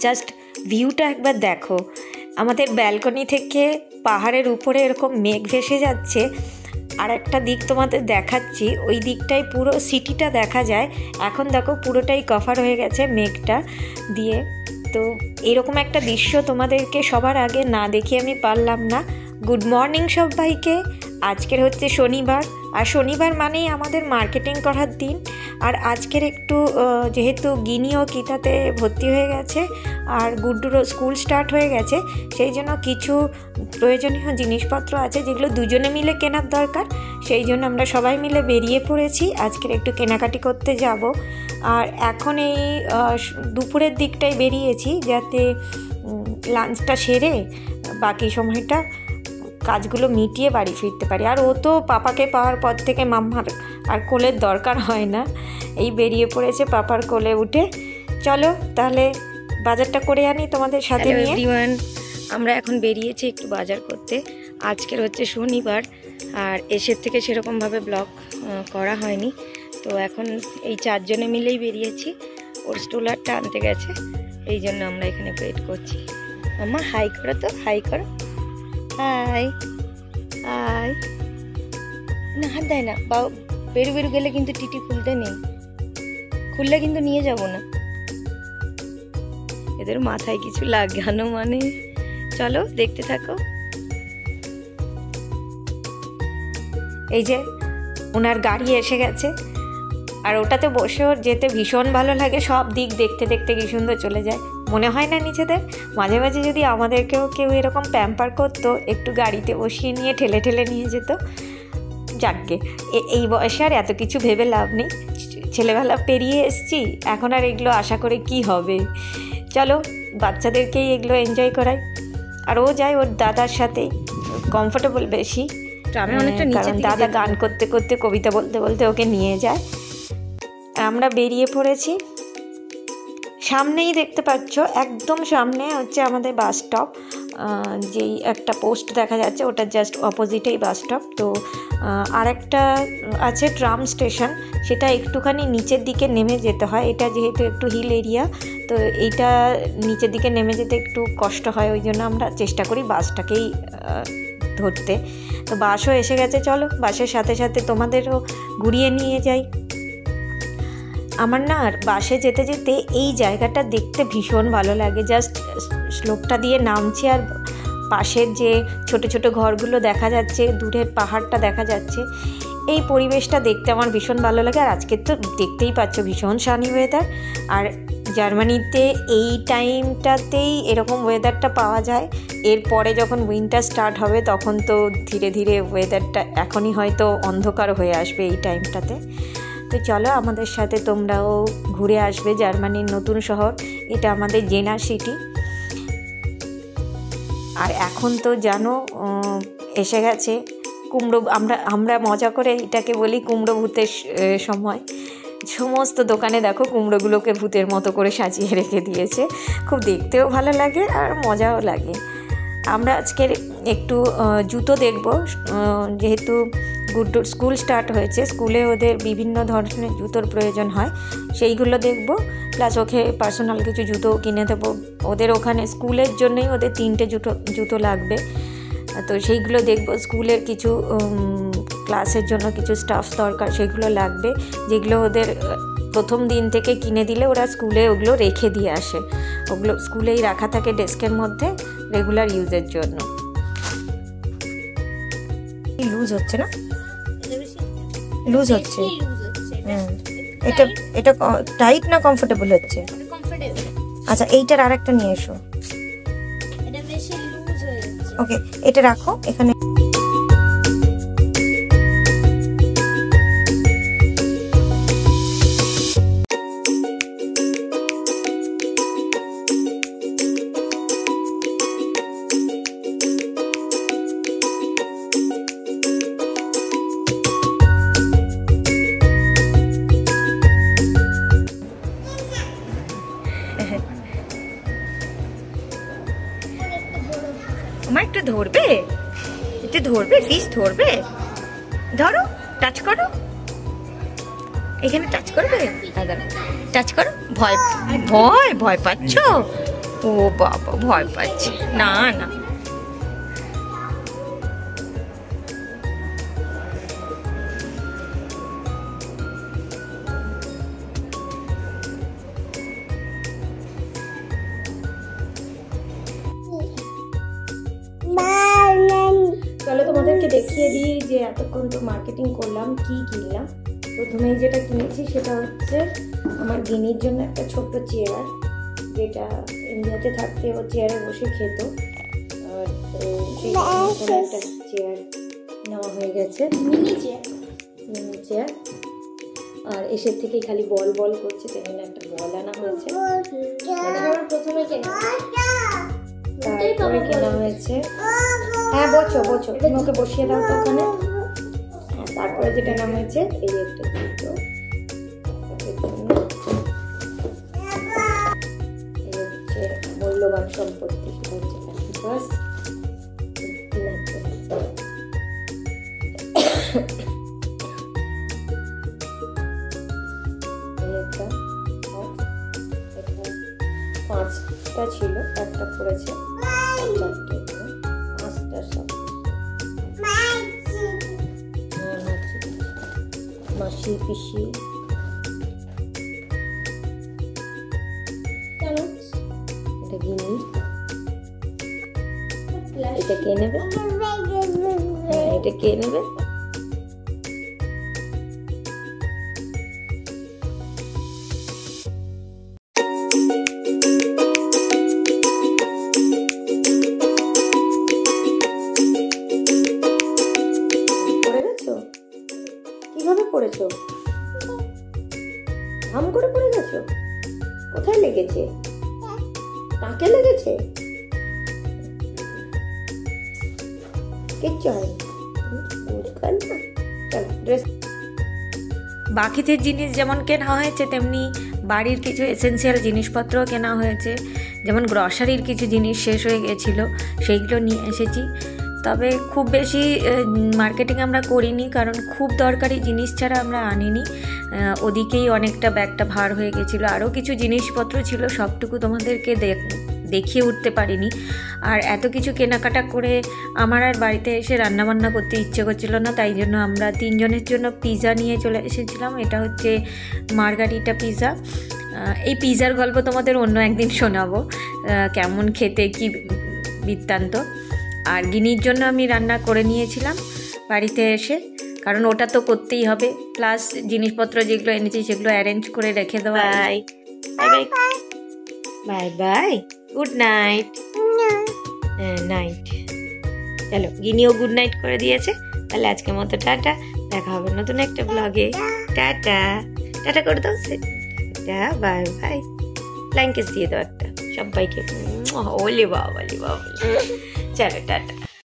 Just ভিউটা একবার দেখো। আমাদের ব্যালকনি থেকে পাহাড়ের উপরে এরকম মেঘ ভেসে যাচ্ছে। আর একটা দিক তোমাদের দেখাচ্ছি, ওই দিকটায় পুরো সিটিটা দেখা যায়। এখন দেখো পুরোটাই কভার হয়ে গেছে মেঘটা দিয়ে। তো এরকম একটা দৃশ্য তোমাদেরকে সবার আগে না দেখিয়ে আমি পারলাম না। গুড মর্নিং সবাইকে। আজকের হচ্ছে শনিবার, আর শনিবার মানেই আমাদের মার্কেটিং করার দিন। আর আজকের একটু যেহেতু গিনিও কিতাতে ভর্তি হয়ে গেছে আর গুড্ডুরও স্কুল স্টার্ট হয়ে গেছে, সেই জন্য কিছু প্রয়োজনীয় জিনিসপত্র আছে যেগুলো দুজনে মিলে কেনার দরকার। সেই জন্য আমরা সবাই মিলে বেরিয়ে পড়েছি আজকের একটু কেনাকাটি করতে যাব। আর এখন এই দুপুরের দিকটায় বেরিয়েছি যাতে লাঞ্চটা সেরে বাকি সময়টা কাজগুলো মিটিয়ে বাড়ি ফিরতে পারি। আর ও তো পাপাকে পাওয়ার পর থেকে মাম্মার আর কোলের দরকার হয় না, এই বেরিয়ে পড়েছে পাপার কোলে উঠে। চলো তাহলে বাজারটা করে আনি তোমাদের সাথে নিয়ে। এভরিওয়ান, আমরা এখন বেরিয়েছি একটু বাজার করতে। আজকের হচ্ছে শনিবার, আর এসের থেকে সেরকমভাবে ব্লগ করা হয়নি। তো এখন এই 4 জনে মিলেই বেরিয়েছি। ওর স্ট্রোলারটা আনতে গেছে, এই জন্য আমরা এখানে ওয়েট করছি। মাম্মা হাই করো তো, হাই করো, হাই হাই। না হাত দেয় না, বা বেরু বেরু গেলে কিন্তু টিটি খুলতে নেই, খুললে কিন্তু নিয়ে যাব না। এদের মাথায় কিছু লাগানো মানে। চলো দেখতে থাকো। এই যে ওনার গাড়ি এসে গেছে, আর ওটাতে বসে ওর যেতে ভীষণ ভালো লাগে। সব দিক দেখতে দেখতে কি সুন্দর চলে যায়, মনে হয় না নিজেদের? মাঝে মাঝে যদি আমাদেরকেও কেউ এরকম প্যাম্পার করতো, একটু গাড়িতে বসিয়ে নিয়ে ঠেলে ঠেলে নিয়ে যেত। যাকগে, এই বয়সে আর এত কিছু ভেবে লাভ নেই, ছেলেবেলা পেরিয়ে এসছি, এখন আর এগুলো আশা করে কি হবে। চলো বাচ্চাদেরকেই এগুলো এনজয় করাই। আর ও যায় ওর দাদার সাথেই, কমফোর্টেবল বেশি। কারণ দাদা গান করতে করতে, কবিতা বলতে বলতে ওকে নিয়ে যায়। আমরা বেরিয়ে পড়েছি। সামনেই দেখতে পাচ্ছ, একদম সামনে হচ্ছে আমাদের বাস স্টপ। যেই একটা পোস্ট দেখা যাচ্ছে ওটার জাস্ট অপোজিটেই বাস স্টপ। তো আর একটা আছে ট্রাম স্টেশন, সেটা একটুখানি নিচের দিকে নেমে যেতে হয়। এটা যেহেতু একটু হিল এরিয়া, তো এইটা নিচের দিকে নেমে যেতে একটু কষ্ট হয়, ওই জন্য আমরা চেষ্টা করি বাসটাকেই ধরতে। তো বাসও এসে গেছে, চলো বাসের সাথে সাথে তোমাদেরও ঘুরিয়ে নিয়ে যাই। আমার না বাসে যেতে যেতে এই জায়গাটা দেখতে ভীষণ ভালো লাগে। জাস্ট স্লোপটা দিয়ে নামছি আর পাশের যে ছোট ছোট ঘরগুলো দেখা যাচ্ছে, দূরের পাহাড়টা দেখা যাচ্ছে, এই পরিবেশটা দেখতে আমার ভীষণ ভালো লাগে। আর আজকে তো দেখতেই পাচ্ছ ভীষণ সানি ওয়েদার। আর জার্মানিতে এই টাইমটাতেই এরকম ওয়েদারটা পাওয়া যায়। এরপরে যখন উইন্টার স্টার্ট হবে তখন তো ধীরে ধীরে ওয়েদারটা, এখনই হয়তো অন্ধকার হয়ে আসবে এই টাইমটাতে। তো চলো আমাদের সাথে তোমরাও ঘুরে আসবে জার্মানির নতুন শহর। এটা আমাদের জেনা সিটি। আর এখন তো জানো এসে গেছে কুমড়ো, আমরা মজা করে এটাকে বলি কুমড়ো ভূতের সময়। সমস্ত দোকানে দেখো কুমড়োগুলোকে ভূতের মতো করে সাজিয়ে রেখে দিয়েছে। খুব দেখতেও ভালো লাগে আর মজাও লাগে। আমরা আজকের একটু জুতো দেখব, যেহেতু গুড্ডুর স্কুল স্টার্ট হয়েছে, স্কুলে ওদের বিভিন্ন ধরনের জুতোর প্রয়োজন হয়, সেইগুলো দেখব। প্লাস ওকে পার্সোনাল কিছু জুতো কিনে দেবো। ওদের ওখানে স্কুলের জন্যই ওদের 3টে জুতো লাগবে, তো সেইগুলো দেখব। স্কুলের কিছু ক্লাসের জন্য কিছু স্টাফ দরকার, সেগুলো লাগবে, যেগুলো ওদের প্রথম দিন থেকে কিনে দিলে ওরা স্কুলে ওগুলো রেখে দিয়ে আসে। ওগুলো স্কুলেই রাখা থাকে ডেস্কের মধ্যে রেগুলার ইউজের জন্য। লুজ হচ্ছে না, লুজ হচ্ছে। এটা টাইট না কমফোর্টেবল হচ্ছে? আচ্ছা এইটার আর একটা নিয়ে এসো। ওকে এটা রাখো এখানে। আমার একটু ধরবে, একটু ধরবে, ফিশ ধরবে, ধরো, টাচ করো, এখানে টাচ করবে, দাদা টাচ করো। ভয় ভয় ভয় পাচ্ছ? ও বাবা ভয় পাচ্ছে, না না চলো তোমাদেরকে দেখিয়ে দিই যে এতক্ষণ তো মার্কেটিং করলাম, কি কিনলাম। প্রথমেই যেটা কিনেছি সেটা হচ্ছে আমার গিনির জন্য একটা ছোট্ট চেয়ার, যেটা ইন্ডিয়াতে থাকতে ও চেয়ারে বসে খেত। আর তো সেই একটা চেয়ার নেওয়া হয়ে গেছে, মিনি চেয়ার। আর এসের থেকেই খালি বল বল করছে, তেমন একটা বল আনা হয়েছে। প্রথমে তারপরে কেনা হয়েছে, হ্যাঁ বোঝো তুমি ওকে বসিয়ে দাও তো ওখানে। তারপরে যেটা নাম হয়েছে এই একটা জুতো, এই হচ্ছে মূল্যবান সম্পত্তি, হচ্ছে ক্যাম্পাস। পাঁচটা ছিল, একটা পড়েছে, পাঁচটা সব মাসি পিসি। এটা গিনি, এটা কে নেবে? হ্যাঁ এটা কে নেবে? কিভাবে পড়েছো? হাম করে পড়ে গেছো? কোথায় লেগেছে? টাকে লেগেছে? কিচ্ছু হয়নি। ড্রেস বাকিদের জিনিস যেমন কেনা হয়েছে, তেমনি বাড়ির কিছু এসেন্সিয়াল জিনিসপত্রও কেনা হয়েছে। যেমন গ্রসারির কিছু জিনিস শেষ হয়ে গেছিলো, সেইগুলো নিয়ে এসেছি। তবে খুব বেশি মার্কেটিং আমরা করিনি, কারণ খুব দরকারি জিনিস ছাড়া আমরা আনিনি। ওদিকেই অনেকটা ব্যাগটা ভার হয়ে গেছিলো। আরও কিছু জিনিসপত্র ছিল, সবটুকু তোমাদেরকে দেখিয়ে উঠতে পারিনি। আর এত কিছু কেনাকাটা করে আমার আর বাড়িতে এসে রান্নাবান্না করতে ইচ্ছে করছিল না, তাই জন্য আমরা তিনজনের জন্য পিৎজা নিয়ে চলে এসেছিলাম। এটা হচ্ছে মার্গারিটা পিৎজা। এই পিৎজার গল্প তোমাদের অন্য একদিন শোনাবো, কেমন খেতে, কি বৃত্তান্ত। আর গিনির জন্য আমি রান্না করে নিয়েছিলাম বাড়িতে এসে, কারণ ওটা তো করতেই হবে। প্লাস জিনিসপত্র যেগুলো এনেছি সেগুলো অ্যারেঞ্জ করে রেখে দেওয়া। Bye bye bye bye, good night. হ্যাঁ নাইট। চলো, গিনিও গুড নাইট করে দিয়েছে। তাহলে আজকের মতো টাটা, দেখা হবে নতুন একটা ব্লগে। টাটা টাটা করে দাও, টাটা বাই বাই। ব্ল্যাঙ্কেট দিয়ে দাও একটা সবাইকে। ওলে বাবা, চলো টাটা।